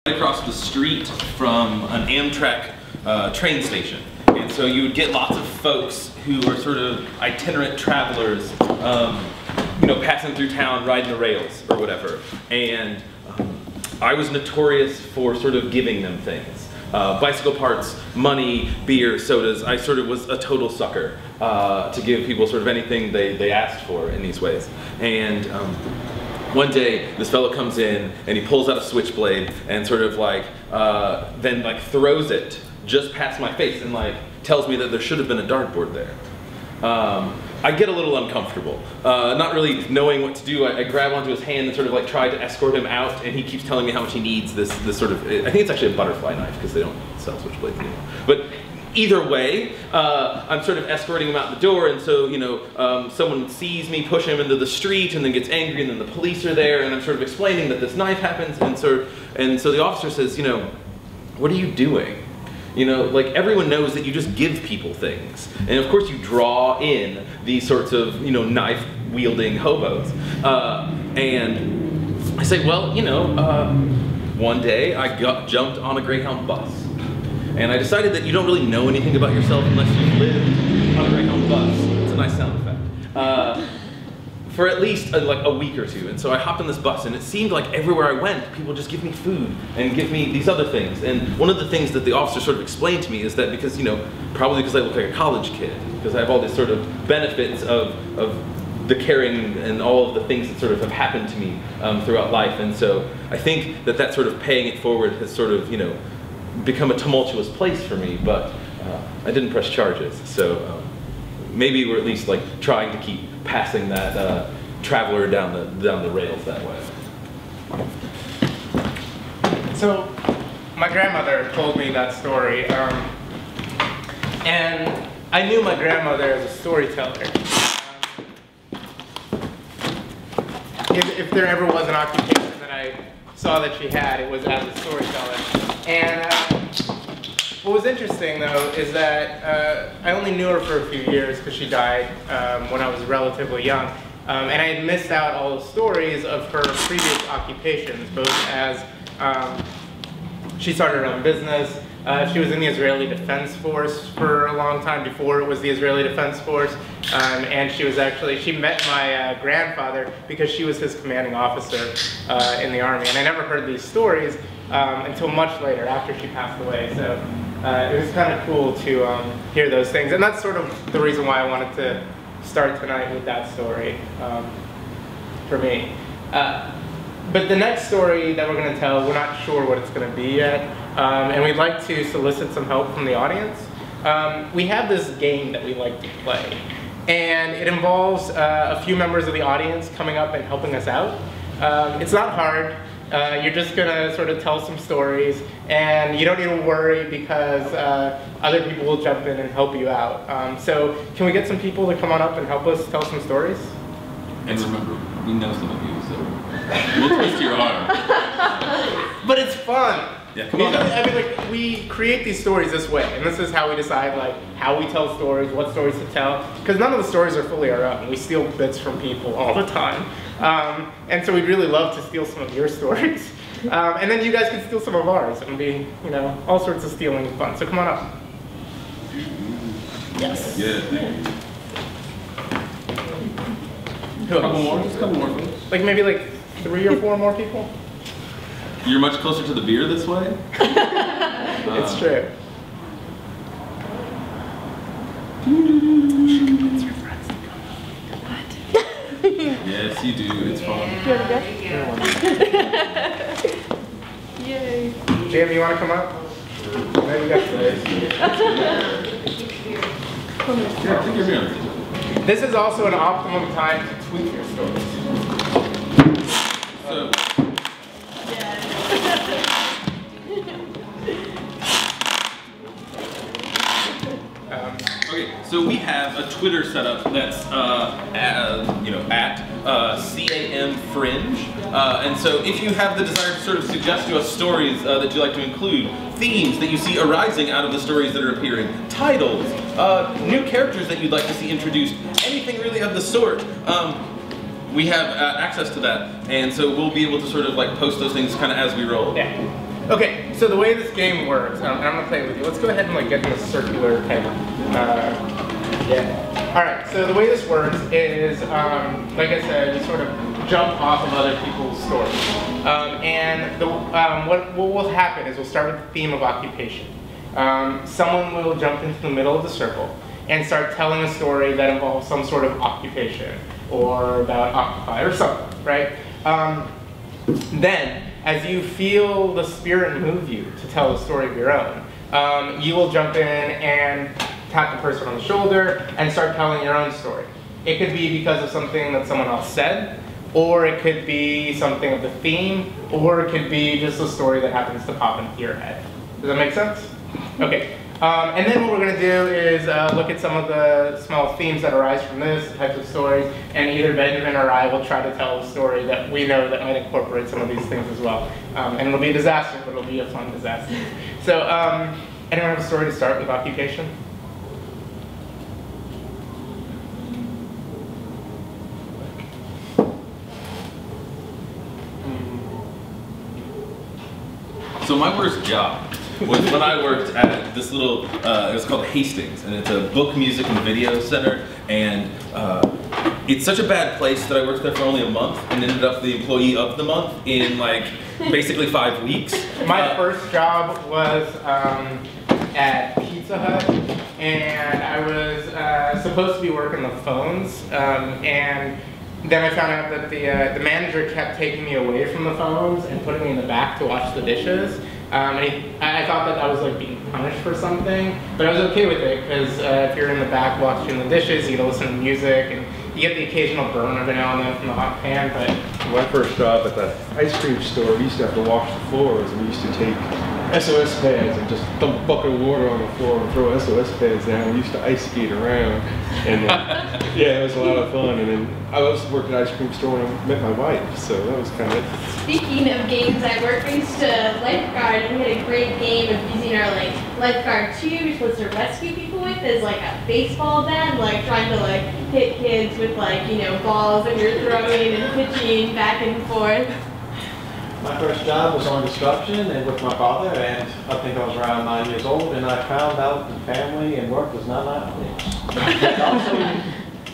across the street from an Amtrak train station. And so you would get lots of folks who are sort of itinerant travelers, you know, passing through town, riding the rails or whatever. And I was notorious for sort of giving them things. Bicycle parts, money, beer, sodas. I sort of was a total sucker to give people sort of anything they asked for in these ways. And one day, this fellow comes in and he pulls out a switchblade and sort of like, then like throws it just past my face and like tells me that there should have been a dartboard there. I get a little uncomfortable, not really knowing what to do. I grab onto his hand and sort of like try to escort him out, and he keeps telling me how much he needs this sort of, I think it's actually a butterfly knife because they don't sell switchblades anymore. But either way, I'm sort of escorting him out the door, and so, you know, someone sees me push him into the street and then gets angry, and then the police are there, and I'm sort of explaining that this knife happens, and so the officer says, you know, what are you doing? You know, like everyone knows that you just give people things. And of course you draw in these sorts of, you know, knife-wielding hobos. And I say, well, you know, one day I jumped on a Greyhound bus. And I decided that you don't really know anything about yourself unless you've lived on a Greyhound bus. It's a nice sound effect. For at least like a week or two. And so I hopped on this bus, and it seemed like everywhere I went, people just give me food and give me these other things. And one of the things that the officer sort of explained to me is that because, you know, probably because I look like a college kid, because I have all these sort of benefits of the caring and all of the things that sort of have happened to me throughout life. And so I think that that sort of paying it forward has sort of, you know, become a tumultuous place for me, but I didn't press charges. So maybe we're at least like trying to keep passing that traveler down the rails that way. So my grandmother told me that story, and I knew my grandmother as a storyteller. If there ever was an occupation that I saw that she had, it was as a storyteller. And what was interesting, though, is that I only knew her for a few years because she died when I was relatively young. And I had missed out all the stories of her previous occupations, both as she started her own business. She was in the Israeli Defense Force for a long time before it was the Israeli Defense Force. And she was actually, she met my grandfather because she was his commanding officer in the Army. And I never heard these stories until much later, after she passed away. So it was kind of cool to hear those things. And that's sort of the reason why I wanted to start tonight with that story for me. But the next story that we're going to tell, we're not sure what it's going to be yet. And we'd like to solicit some help from the audience. We have this game that we like to play. And it involves a few members of the audience coming up and helping us out. It's not hard. You're just going to sort of tell some stories, and you don't need to worry because other people will jump in and help you out. So can we get some people to come on up and help us tell some stories? And remember, we know some of you, so we'll twist your arm. But it's fun. Yeah, come on. I mean, like, we create these stories this way, and this is how we decide, like, how we tell stories, what stories to tell, because none of the stories are fully our own. We steal bits from people all the time. And so we'd really love to steal some of your stories. And then you guys can steal some of ours. It'll be, you know, all sorts of stealing and fun. So come on up. Yes. Yeah. Who else? Couple more, just a couple more folks. Like maybe like 3 or 4 more people? You're much closer to the beer this way? It's true. Yes, you do. It's fun. Yay. Jam, you want to come up? Maybe we got Yeah, take your beer. This is also an optimum time to tweet your stories. So, okay, so we have a Twitter setup that's you know, at CAM Fringe, and so if you have the desire to sort of suggest to us stories that you'd like to include, themes that you see arising out of the stories that are appearing, titles, new characters that you'd like to see introduced, anything really of the sort, we have access to that, and so we'll be able to sort of like post those things kind of as we roll. Yeah. Okay, so the way this game works, and I'm gonna play it with you. Let's go ahead and like get in a circular type. Yeah. All right. So the way this works is, like I said, you sort of jump off of other people's stories, and what will happen is we'll start with the theme of occupation. Someone will jump into the middle of the circle and start telling a story that involves some sort of occupation or about Occupy or something, right? Then, as you feel the spirit move you to tell a story of your own, you will jump in and tap the person on the shoulder and start telling your own story. It could be because of something that someone else said, or it could be something of the theme, or it could be just a story that happens to pop into your head. Does that make sense? Okay. And then what we're going to do is look at some of the small themes that arise from this, types of stories, and either Benjamin or I will try to tell a story that we know that might incorporate some of these things as well. And it'll be a disaster, but it'll be a fun disaster. So, anyone have a story to start with occupation? So my worst job was when I worked at this little, it was called Hastings, and it's a book, music, and video center, and it's such a bad place that I worked there for only a month and ended up the employee of the month in like basically 5 weeks. My first job was at Pizza Hut, and I was supposed to be working the phones, and then I found out that the manager kept taking me away from the phones and putting me in the back to wash the dishes. I thought that I was like being punished for something, but I was okay with it because if you're in the back washing the dishes, you get to listen to music and you get the occasional burn every now and then from the hot pan. But my first job at the ice cream store, we used to have to wash the floors, and we used to take SOS pads and just dump a bucket of water on the floor and throw SOS pads down. We used to ice skate around, and yeah, it was a lot of fun. And then I also worked at an ice cream store when I met my wife, so that was kind of. Speaking of games at work, we used to lifeguard, and we had a great game of using our like lifeguard tube, which was to rescue people with, as like a baseball bat, like trying to like hit kids with like balls that you're throwing and pitching back and forth. My first job was on construction and with my father, and I think I was around 9 years old, and I found out that family and work was not my thing. Also,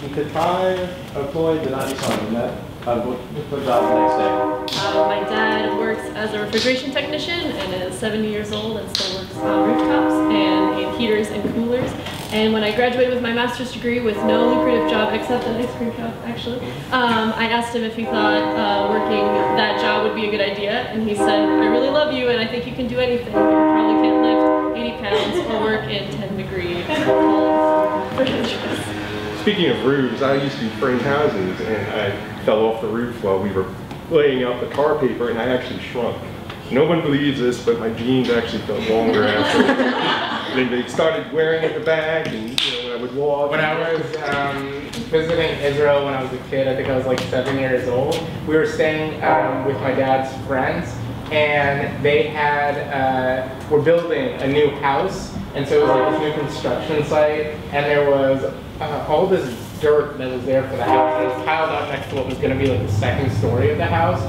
you could try employed to not be something that I would put job the next day. My dad works as a refrigeration technician and is 70 years old and still works on rooftops and in heaters and coolers. And when I graduated with my master's degree with no lucrative job except an ice cream shop, actually, I asked him if he thought working that job would be a good idea. And he said, I really love you and I think you can do anything. You probably can't lift 80 pounds or work in 10-degree cold refrigerators. Speaking of roofs, I used to frame houses, and I fell off the roof while we were laying out the tar paper, and I actually shrunk. No one believes this, but my jeans actually felt longer after. And they started wearing at the back, and when I would walk. When I was visiting Israel when I was a kid, I think I was like 7 years old, we were staying with my dad's friends, and they were building a new house, and so it was like this new construction site, and there was all this dirt that was there for the house, and it was piled up next to what was going to be like the second story of the house,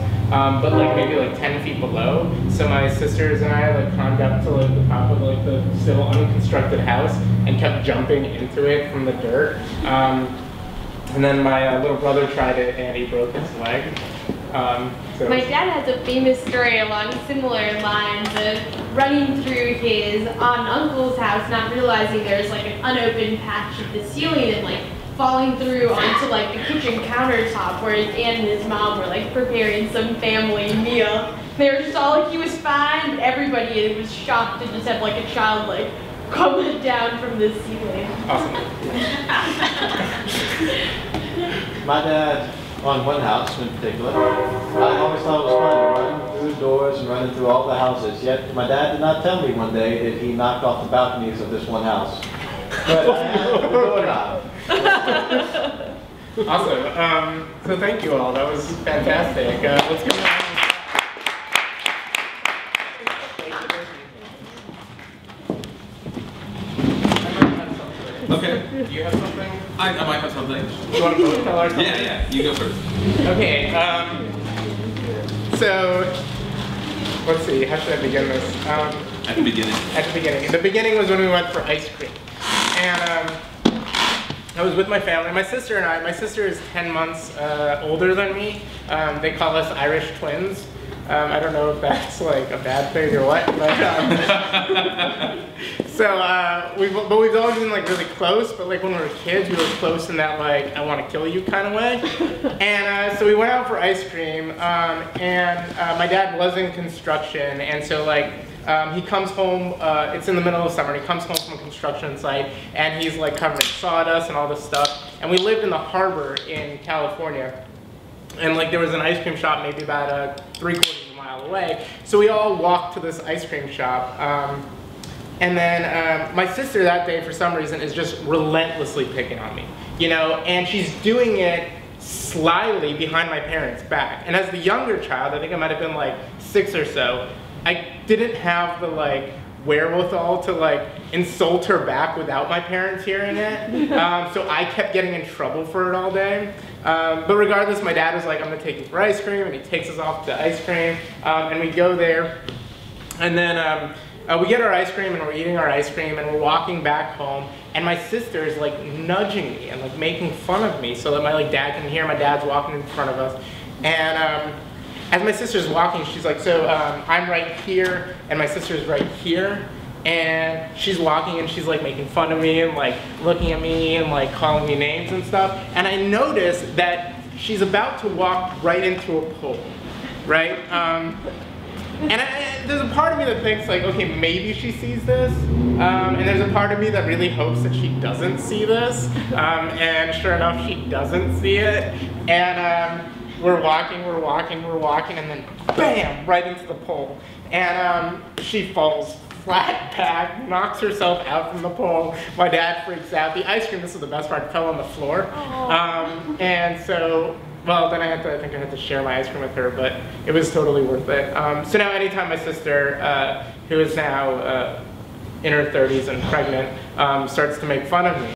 but like maybe like 10 feet below. So my sisters and I like climbed up to like the top of like the still unconstructed house and kept jumping into it from the dirt. And then my little brother tried it and he broke his leg. My dad has a famous story along similar lines of running through his aunt and uncle's house, not realizing there's like an unopened patch of the ceiling and like falling through onto like the kitchen countertop where his aunt and his mom were like preparing some family meal. They were just all like he was fine, but everybody was shocked to just have like a child like coming down from the ceiling. Awesome. My dad, on one house in particular, I always thought it was fun running through the doors and running through all the houses. Yet my dad did not tell me one day that he knocked off the balconies of this one house. But I had the doorknob. Awesome. So thank you all. That was fantastic. Let's give it Okay. Do you have something? I might have something. You want to both tell our something? Yeah, you go first. Okay, so let's see, how should I begin this? At the beginning. At the beginning. The beginning was when we went for ice cream. And I was with my family, my sister and I. My sister is 10 months older than me. They call us Irish twins. I don't know if that's like a bad thing or what, but but we've always been like really close. But like when we were kids, we were close in that like I want to kill you kind of way. And so we went out for ice cream, and my dad was in construction, and so like he comes home. It's in the middle of summer. And he comes home from a construction site, and he's like covered in sawdust and all this stuff. And we lived in the harbor in California. And like there was an ice cream shop maybe about 3/4 of a mile away. So we all walked to this ice cream shop. And then my sister that day for some reason is just relentlessly picking on me. You know, and she's doing it slyly behind my parents' back. And as the younger child, I think I might have been like 6 or so, I didn't have the like wherewithal to like insult her back without my parents hearing it. So I kept getting in trouble for it all day. But regardless, my dad was like, I'm gonna take you for ice cream, and he takes us off to ice cream, and we go there, and then we get our ice cream, and we're eating our ice cream, and we're walking back home, and my sister is like nudging me and like making fun of me so that my like dad can hear. My dad's walking in front of us, and as my sister's walking, she's like, so I'm right here, and my sister's right here. And she's walking and she's like making fun of me and like looking at me and like calling me names and stuff. And I noticed that she's about to walk right into a pole, right? And there's a part of me that thinks like, okay, maybe she sees this. And there's a part of me that really hopes that she doesn't see this. And sure enough, she doesn't see it. And we're walking, and then bam, right into the pole. And she falls flat back, knocks herself out from the pole. My dad freaks out. The ice cream, this is the best part, fell on the floor. And so, well, then I think I had to share my ice cream with her, but it was totally worth it. So now anytime my sister, who is now in her 30s and pregnant, starts to make fun of me,